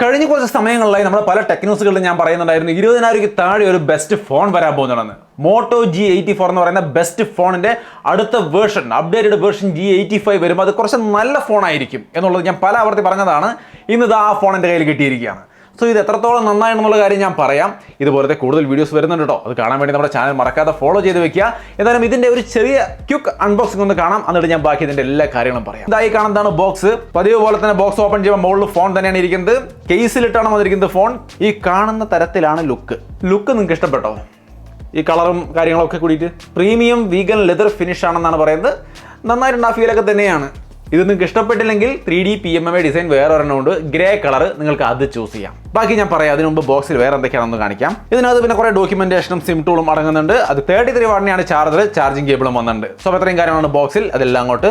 കഴിഞ്ഞ കുറച്ച് സമയങ്ങളിലായി നമ്മൾ പല ടെക് ന്യൂസുകളിലും ഞാൻ പറയുന്നുണ്ടായിരുന്നു 20,000 താഴെ ഒരു ബെസ്റ്റ് ഫോൺ വരാൻ പോകുന്നതാണെന്ന്. മോട്ടോ G84 എന്ന് പറയുന്ന ബെസ്റ്റ് ഫോണിന്റെ അടുത്ത വേർഷൻ, അപ്ഡേറ്റഡ് വേർഷൻ G85 വരുമ്പോൾ അത് കുറച്ച് നല്ല ഫോണായിരിക്കും എന്നുള്ളത് ഞാൻ പല ആവർത്തി പറഞ്ഞതാണ്. ഇന്ന് ആ ഫോൺ എൻ്റെ കയ്യിൽ കിട്ടിയിരിക്കുകയാണ്. സോ ഇത് എത്രത്തോളം നന്നായെന്നുള്ള കാര്യം ഞാൻ പറയാം. ഇതുപോലത്തെ കൂടുതൽ വീഡിയോസ് വരുന്നുണ്ട് കേട്ടോ. അത് കാണാൻ വേണ്ടി നമ്മുടെ ചാനൽ മറക്കാതെ ഫോളോ ചെയ്ത് വെക്കുക. എന്തായാലും ഇതിന്റെ ഒരു ചെറിയ ക്വിക്ക് അൺബോക്സിംഗ് ഒന്ന് കാണാം, എന്നിട്ട് ഞാൻ ബാക്കി ഇതിന്റെ എല്ലാ കാര്യങ്ങളും പറയാം. ഇതായി കാണുന്നതാണ് ബോക്സ്. പതിവ് പോലെ തന്നെ ബോക്സ് ഓപ്പൺ ചെയ്യുമ്പോൾ മുകളിൽ ഫോൺ തന്നെയാണ് ഇരിക്കുന്നത്. കേസിലിട്ടാണ് വന്നിരിക്കുന്നത് ഫോൺ. ഈ കാണുന്ന തരത്തിലാണ് ലുക്ക് നിങ്ങൾക്ക് ഇഷ്ടപ്പെട്ടോ? ഈ കളറും കാര്യങ്ങളൊക്കെ കൂടിയിട്ട് പ്രീമിയം വീഗൻ ലെതർ ഫിനിഷ് ആണെന്നാണ് പറയുന്നത്. നന്നായിട്ടുണ്ട്, ആ ഫീലൊക്കെ തന്നെയാണ്. ഇത് നിങ്ങൾക്ക് ഇഷ്ടപ്പെട്ടില്ലെങ്കിൽ 3D PMMA ഡിസൈൻ വേറെ ഒരെണ്ണമുണ്ട്, ഗ്രേ കളർ, നിങ്ങൾക്ക് അത് ചൂസ് ചെയ്യാം. ബാക്കി ഞാൻ പറയാം. അതിന് മുമ്പ് ബോക്സിൽ വേറെ എന്തൊക്കെയാണെന്ന് കാണിക്കാം. ഇതിനകത്ത് പിന്നെ കുറേ ഡോക്യുമെന്റേഷനും സിം ടൂളും അടങ്ങുന്നുണ്ട്. അത് 33 വാട്ടിനെയാണ് ചാർജർ, ചാർജിങ് കേബിളും വന്നിട്ടുണ്ട്. സോ അത്രയും കാര്യങ്ങളാണ് ബോക്സിൽ. അതെല്ലാം അങ്ങോട്ട്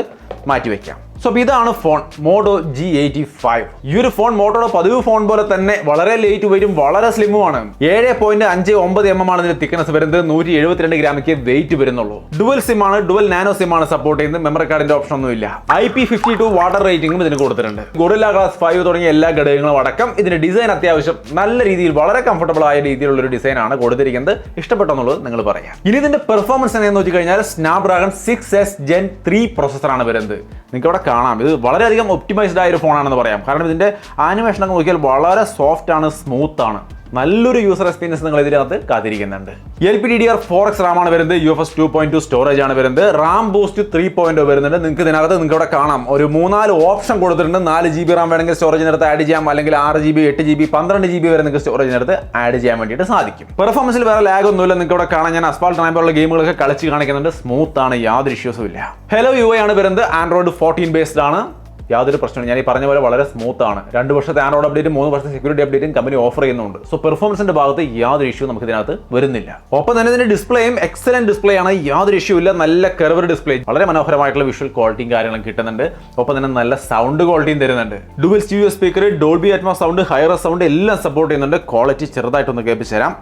മാറ്റി വെക്കാം. സോ ഇതാണ് ഫോൺ, മോട്ടോ G85. ഈ ഒരു ഫോൺ മോട്ടോയുടെ പതിവ് ഫോൺ പോലെ തന്നെ വളരെ ലൈറ്റ് വെയിറ്റും വളരെ സ്ലിമ്മുമാണ്. 7.59 mm ആണ് ഇതിന്റെ തിക്നെസ് വരുന്നത്. 172 ഗ്രാമിക്ക് വെയിറ്റ് വരുന്നുള്ളൂ. ഡുവൽ സിം ആണ്, ഡുവൽ നാനോ സിം ആണ് സപ്പോർട്ട് ചെയ്യുന്നത്. മെമ്മറി കാർഡിന്റെ ഓപ്ഷൻ ഒന്നും ഇല്ല. IP52 വാട്ടർ റേറ്റിംഗും ഇതിന് കൊടുത്തിട്ടുണ്ട്. ഗൊറില്ല ഗ്ലാസ് 5 തുടങ്ങിയ എല്ലാ ഘടകങ്ങളും അടക്കം ഇതിന്റെ ഡിസൈൻ അത്യാവശ്യം നല്ല രീതിയിൽ വളരെ കംഫർട്ടബിൾ ആയ രീതിയിലുള്ള ഒരു ഡിസൈൻ ആണ് കൊടുത്തിരിക്കുന്നത്. ഇഷ്ടപ്പെട്ടെന്നുള്ളത് നിങ്ങൾ പറയാം. ഇനി ഇതിന്റെ പെർഫോമൻസ് എന്ന് നോക്കി കഴിഞ്ഞാൽ സ്നാപ്ഡ്രാഗൺ 6S Gen 3 പ്രോസസ്സറാണ് വരുന്നത്. നിങ്ങൾക്ക് ഇവിടെ കാണാം. ഇത് വളരെയധികം ഒപ്റ്റിമൈസ്ഡ് ആയ ഒരു ഫോണാണെന്ന് പറയാം. കാരണം ഇതിന്റെ ആനിമേഷൻ ഒക്കെ നോക്കിയാൽ വളരെ സോഫ്റ്റ് ആണ്, സ്മൂത്ത് ആണ്. നല്ലൊരു യൂസർ എക്സ്പീരിയൻസ് നിങ്ങൾ ഇതിനകത്ത് കാത്തിരിക്കുന്നുണ്ട്. LPDDR4X RAM ആണ് വരുന്നത്. UFS 2.2 സ്റ്റോറേജ് ആണ് വരുന്നത്. RAM ബൂസ്റ്റ് 3.0 വരുന്നുണ്ട്. നിങ്ങൾക്ക് ഇതിനകത്ത് ഇവിടെ കാണാം ഒരു 3-4 ഓപ്ഷൻ കൊടുത്തിട്ടുണ്ട്. 4 GB RAM വേണമെങ്കിൽ സ്റ്റോറേജിനകത്ത് ആഡ് ചെയ്യാം, അല്ലെങ്കിൽ 6 GB, 8 GB, 12 GB വരെ നിങ്ങൾക്ക് സ്റ്റോറേജിനകത്ത് ആഡ് ചെയ്യാൻ വേണ്ടിയിട്ട് സാധിക്കും. പെർഫോമൻസിൽ വേറെ ലാഗ് ഒന്നുമില്ല. നിങ്ങൾക്ക് ഇവിടെ കാണാൻ ഞാൻ അസ്ഫാൾട്ട് പോലുള്ള ഗെയിമുകളൊക്കെ കളിച്ച് കാണിക്കുന്നുണ്ട്. സ്മൂത്ത് ആണ്, യാതൊരു ഇഷ്യൂസും ഇല്ല. Hello UI ആണ് വരുന്നത്. Android 14 ബേസ്ഡ് ആണ്. യാതൊരു പ്രശ്നമില്ല. ഞാൻ ഈ പറഞ്ഞ പോലെ വളരെ സ്മൂത്ത് ആണ്. 2 വർഷത്തെ ആൻഡ്രോയിഡ് അപ്ഡേറ്റും 3 വർഷത്തെ സെക്യൂരിറ്റി അപ്ഡേറ്റും കമ്പനി ഓഫർ ചെയ്യുന്നുണ്ട്. സോ പെർഫോമൻസിന്റെ ഭാഗത്ത് യാതൊരു ഇഷ്യൂ നമുക്ക് ഇതിനകത്ത് വരുന്നില്ല. ഒപ്പം തന്നെ ഇതിന്റെ ഡിസ്പ്ലേയും എക്സലന്റ് ഡിസ്പ്ലേ ആണ്, യാതൊരു ഇഷ്യൂ ഇല്ല. നല്ല കർവ്ഡ് ഡിസ്പ്ലേ, വളരെ മനോഹരമായിട്ടുള്ള വിഷ്വൽ ക്വാളിറ്റിയും കാര്യങ്ങളും കിട്ടുന്നുണ്ട്. ഒപ്പം തന്നെ നല്ല സൗണ്ട് ക്വാളിറ്റിയും തരുന്നുണ്ട്. Dual stereo speaker, Dolby Atmos sound, hi-res sound എല്ലാം സപ്പോർട്ട് ചെയ്യുന്നുണ്ട്. ക്വാളിറ്റി ചെറുതായിട്ടൊന്ന് കേൾപ്പിച്ചു തരാം.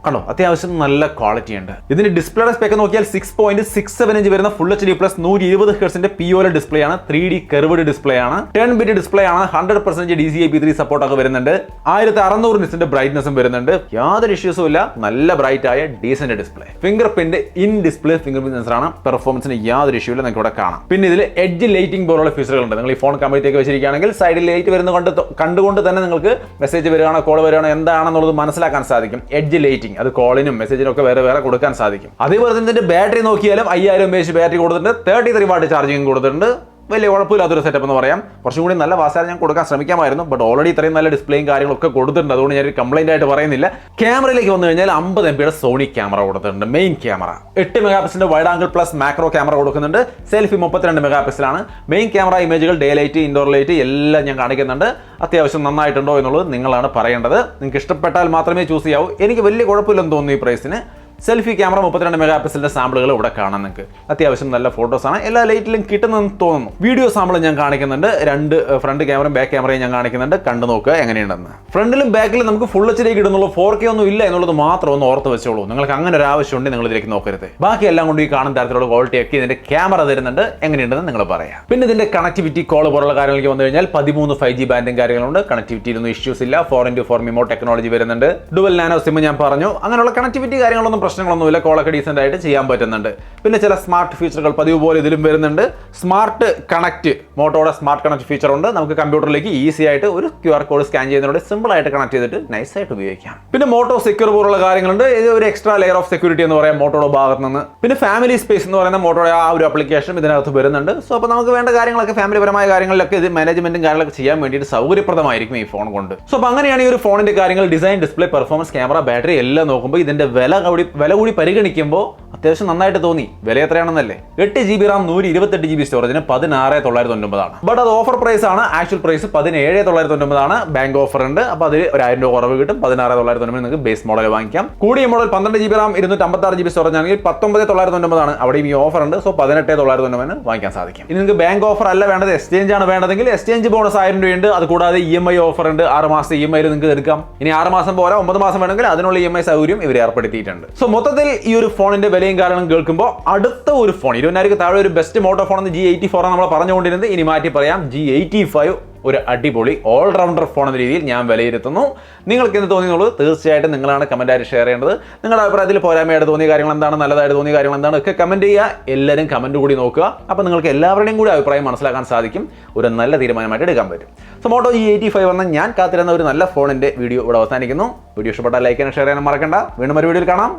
കണ്ടോ, അത്യാവശ്യം നല്ല ക്വാളിറ്റി ഉണ്ട്. ഇതിന്റെ ഡിസ്പ്ലേയുടെ സ്പെക്ക് നോക്കിയാൽ 6.67 ഇഞ്ച് വരുന്ന full HD plus 120 ഹെർട്സിന്റെ POLED display ആണ്. 3D കർവ്ഡ് ഡിസ്പ്ലേ ആണ്. 10 ബിറ്റ് ഡിസ്പ്ലേ ആണ്. 100% DCI-P3 സപ്പോർട്ട് ഒക്കെ വരുന്നുണ്ട്. 1600 നിറ്റ്സിന്റെ ബ്രൈറ്റ്നസും വരുന്നുണ്ട്. യാതൊരു ഇഷ്യൂസും ഇല്ല. നല്ല ബ്രൈറ്റ് ആയ decent display. Finger print in display finger print sensor ആണ്. പെർഫോമൻസിന് യാതൊരു ഇഷ്യൂ ഇല്ല. നിങ്ങൾക്ക് ഇവിടെ കാണാം. പിന്നെ ഇതിൽ എഡ്ജ് ലൈറ്റിംഗ് പോലുള്ള ഫീച്ചറുകൾ ഉണ്ട്. നിങ്ങൾ ഈ ഫോൺ കമ്പനിയിലേക്ക് വെച്ചിരിക്കുകയാണെങ്കിൽ സൈഡിൽ ലൈറ്റ് വരുന്ന കണ്ടുകൊണ്ട് തന്നെ നിങ്ങൾക്ക് മെസ്സേജ് വരികയാണോ കോൾ വരികയാണോ എന്താണെന്നുള്ളത് മനസ്സിലാക്കാൻ സാധിക്കും. എഡ്ജ് ലൈറ്റിംഗ് അത് കോളിനും മെസ്സേജിനും ഒക്കെ വേറെ കൊടുക്കാൻ സാധിക്കും. അതേപോലെ തന്നെ ഇതിന്റെ ബാറ്ററി നോക്കിയാലും 5000 mAh ബാറ്ററി കൊടുത്തിട്ടുണ്ട്. 33 വാട്ട് ചാർജിങ് കൊടുത്തിട്ടുണ്ട്. വലിയ കുഴപ്പമില്ലാത്തൊരു സെറ്റപ്പ് എന്ന് പറയാം. കുറച്ചും കൂടി നല്ല വാസാരം ഞാൻ കൊടുക്കാൻ ശ്രമിക്കാമായിരുന്നു. ബട്ട് ഓൾറെഡി ഇത്രയും നല്ല ഡിസ്പ്ലേയും കാര്യങ്ങളൊക്കെ കൊടുത്തിട്ടുണ്ട്. അതുകൊണ്ട് ഞാൻ കംപ്ലൈന്റ് ആയിട്ട് പറയുന്നില്ല. ക്യാമറയിലേക്ക് വന്നു കഴിഞ്ഞാൽ 50 MP സോണി ക്യാമറ കൊടുത്തിട്ടുണ്ട്. മെയിൻ ക്യാമറ 8 മെഗാപിക്സലിന്റെ wide angle plus macro camera കൊടുക്കുന്നുണ്ട്. സെൽഫി 32 മെഗാപിക്സലാണ്. മെയിൻ ക്യാമറ ഇമേജുകൾ ഡേ ലൈറ്റ്, ഇൻഡോർ ലൈറ്റ് എല്ലാം ഞാൻ കാണിക്കുന്നുണ്ട്. അത്യാവശ്യം നന്നായിട്ടുണ്ടോ എന്നുള്ളത് നിങ്ങളാണ് പറയേണ്ടത്. നിങ്ങൾക്ക് ഇഷ്ടപ്പെട്ടാൽ മാത്രമേ ചൂസ് ചെയ്യാവൂ. എനിക്ക് വലിയ കുഴപ്പമില്ലെന്ന് തോന്നുന്നു ഈ പ്രൈസിന്. സെൽഫി ക്യാമറ 32 മെഗാപിക്സലിന്റെ സാമ്പിളുകൾ ഇവിടെ കാണാം. നിങ്ങൾക്ക് അത്യാവശ്യം നല്ല ഫോട്ടോസ് ആണ് എല്ലാ ലൈറ്റിലും കിട്ടുന്നതെന്ന് തോന്നുന്നു. വീഡിയോ സാമ്പിൾ ഞാൻ കാണിക്കുന്നുണ്ട്. 2 ഫ്രണ്ട് ക്യാമറയും ബാക്ക് ക്യാമറയും ഞാൻ കാണിക്കുന്നുണ്ട്. കണ്ടു നോക്കുക എങ്ങനെയുണ്ടെന്ന്. ഫ്രണ്ടിലും ബാക്കിലും നമുക്ക് ഫുൾ HD കിട്ടുന്നുള്ളൂ. 4K ഒന്നും ഇല്ല എന്നുള്ളത് മാത്രം ഒന്ന് ഓർത്ത് വെച്ചോളൂ. നിങ്ങൾക്ക് അങ്ങനെ ഒരു ആവശ്യമുണ്ട്, നിങ്ങൾ ഇതിലേക്ക് നോക്കരുത്. ബാക്കി എല്ലാം കൊണ്ട് ഈ കാണുന്ന തരത്തിലുള്ള ക്വാളിറ്റി ഒക്കെ ഇതിന്റെ ക്യാമറ തരുന്നുണ്ട്. എങ്ങനെയുണ്ടെന്ന് നിങ്ങൾ പറയാം. പിന്നെ ഇതിന്റെ കണക്ടിവിറ്റി കോൾ പോലുള്ള കാര്യങ്ങളിലേക്ക് വന്നു കഴിഞ്ഞാൽ 13 5G ബാൻഡും കാര്യങ്ങളുണ്ട്. കണക്ടിവിറ്റിയിലൊന്നും ഇഷ്യൂസ് ഇല്ല. 4x4 MIMO ടെക്നോളജി വരുന്നുണ്ട്. ഡുവൽ നാനോ സിം ഞാൻ പറഞ്ഞു. അങ്ങനെയുള്ള കണക്ടിവിറ്റി കാര്യങ്ങളൊന്നും പ്രശ്നങ്ങളൊന്നുമില്ല. കോളൊക്കെ ഡീസന്റ് ആയിട്ട് ചെയ്യാൻ പറ്റുന്നുണ്ട്. പിന്നെ ചില സ്മാർട്ട് ഫീച്ചറുകൾ പതിവ് പോലെ ഇതിലും വരുന്നുണ്ട്. സ്മാർട്ട് കണക്ട്, മോട്ടോയുടെ സ്മാർട്ട് കണക്ട് ഫീച്ചർ ഉണ്ട്. നമുക്ക് കമ്പ്യൂട്ടറിലേക്ക് ഈസി ആയിട്ട് ഒരു QR കോഡ് സ്കാൻ ചെയ്യുന്നതോടെ സിമ്പിൾ ആയിട്ട് കണക്ട് ചെയ്തിട്ട് നൈസ് ആയിട്ട് ഉപയോഗിക്കാം. പിന്നെ മോട്ടോ സെക്യൂർ പോലുള്ള കാര്യങ്ങളുണ്ട്. ഇത് ഒരു എക്സ്ട്രാ ലെയർ ഓഫ് സെക്യൂരിറ്റി എന്ന് പറയാം മോട്ടോയുടെ ഭാഗത്ത് നിന്ന്. പിന്നെ ഫാമിലി സ്പേസ് എന്ന് പറയുന്ന മോട്ടോയുടെ ആ ഒരു ആപ്ലിക്കേഷൻ ഇതിനകത്ത് വരുന്നുണ്ട്. സോ അപ്പോൾ നമുക്ക് വേണ്ട കാര്യങ്ങളൊക്കെ ഫാമിലിപരമായ കാര്യങ്ങളിലൊക്കെ ഇത് മാനേജ്മെന്റും കാര്യങ്ങളൊക്കെ ചെയ്യാൻ വേണ്ടിയിട്ട് സൗകര്യപ്രദമായിരിക്കും ഈ ഫോൺ കൊണ്ട്. സോ അപ്പോൾ അങ്ങനെയാണ് ഈ ഒരു ഫോണിന്റെ കാര്യങ്ങൾ, design, display, performance, camera, battery എല്ലാം നോക്കുമ്പോൾ ഇതിന്റെ വില കൂടി പരിഗണിക്കുമ്പോൾ അത്യാവശ്യം നന്നായിട്ട് തോന്നി. വില എത്രയാണെന്നല്ലേ? 8 GB RAM 128 GB സ്റ്റോറേജിന് 16,999 ആണ്. ബട്ട് അത് ഓഫർ പ്രൈസ് ആണ്. ആക്ച്വൽ പ്രൈസ് 17,999 ആണ്. ബാങ്ക് ഓഫർ ഉണ്ട്. അപ്പോൾ അതിൽ ഒരു 1000 രൂപ കുറവ് കിട്ടും. 16,999 നിങ്ങൾക്ക് ബേസ് മോഡൽ വാങ്ങിക്കാം. കൂടിയ model 12 GB RAM 256 GB storage ആണെങ്കിൽ 19,999 ആണ്. അവിടെയും ഈ ഓഫർ ഉണ്ട്. സോ 18,999 വാങ്ങിക്കാൻ സാധിക്കും. ഇനി നിങ്ങൾക്ക് ബാങ്ക് ഓഫർ അല്ല വേണ്ടത്, എക്സ്ചേഞ്ച് ആണ് വേണ്ടതെങ്കിൽ എക്സ്ചേഞ്ച് ബോണസ് 1000 രൂപയുണ്ട്. അത് കൂടാതെ EMI ഓഫർ ഉണ്ട്. 6 മാസത്തെ EMI നിങ്ങൾക്ക് എടുക്കാം. ഇനി 6 മാസം പോരാ, 9 മാസം വേണമെങ്കിൽ അതിനുള്ള EMI സൗകര്യം ഇവർ ഏർപ്പെടുത്തിയിട്ടുണ്ട്. സോ മൊത്തത്തിൽ ഈ ഒരു ഫോണിന്റെ വിലയും കാരണം കേൾക്കുമ്പോൾ അടുത്ത ഒരു ഫോൺ 20,000 താഴെ ഒരു ബെസ്റ്റ് മോട്ടോ ഫോൺ എന്ന് G84 ആണ് നമ്മൾ പറഞ്ഞുകൊണ്ടിരുന്നത്. ഇനി മാറ്റി പറയാം, G85 ഒരു അടിപൊളി ഓൾറൗണ്ടർ ഫോൺ എന്ന രീതിയിൽ ഞാൻ വിലയിരുത്തുന്നു. നിങ്ങൾക്ക് എന്ത് തോന്നിയുള്ളത് തീർച്ചയായിട്ടും നിങ്ങളാണ് കമൻറ്റായിട്ട് ഷെയർ ചെയ്യേണ്ടത്. നിങ്ങളുടെ അഭിപ്രായത്തിൽ പോരായ്മയായിട്ട് തോന്നിയ കാര്യങ്ങൾ എന്താണ്, നല്ലതായിട്ട് തോന്നിയ കാര്യങ്ങൾ എന്താണ് ഒക്കെ കമൻറ്റ് ചെയ്യുക. എല്ലാവരും കമൻറ്റ് കൂടി നോക്കുക. അപ്പോൾ നിങ്ങൾക്ക് എല്ലാവരുടെയും കൂടി അഭിപ്രായം മനസ്സിലാക്കാൻ സാധിക്കും, ഒരു നല്ല തീരുമാനമായിട്ട് എടുക്കാൻ പറ്റും. സോ മോട്ടോ G85 എന്ന ഞാൻ കാത്തിരുന്ന ഒരു നല്ല ഫോണിൻ്റെ വീഡിയോ ഇവിടെ അവസാനിക്കുന്നു. വീഡിയോ ഇഷ്ടപ്പെട്ടാൽ ലൈക്ക് ചെയ്യാനും ഷെയർ ചെയ്യാനും മറക്കണ്ട. വീണ്ടും ഒരു വീഡിയോയിൽ കാണാം.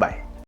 ബൈ.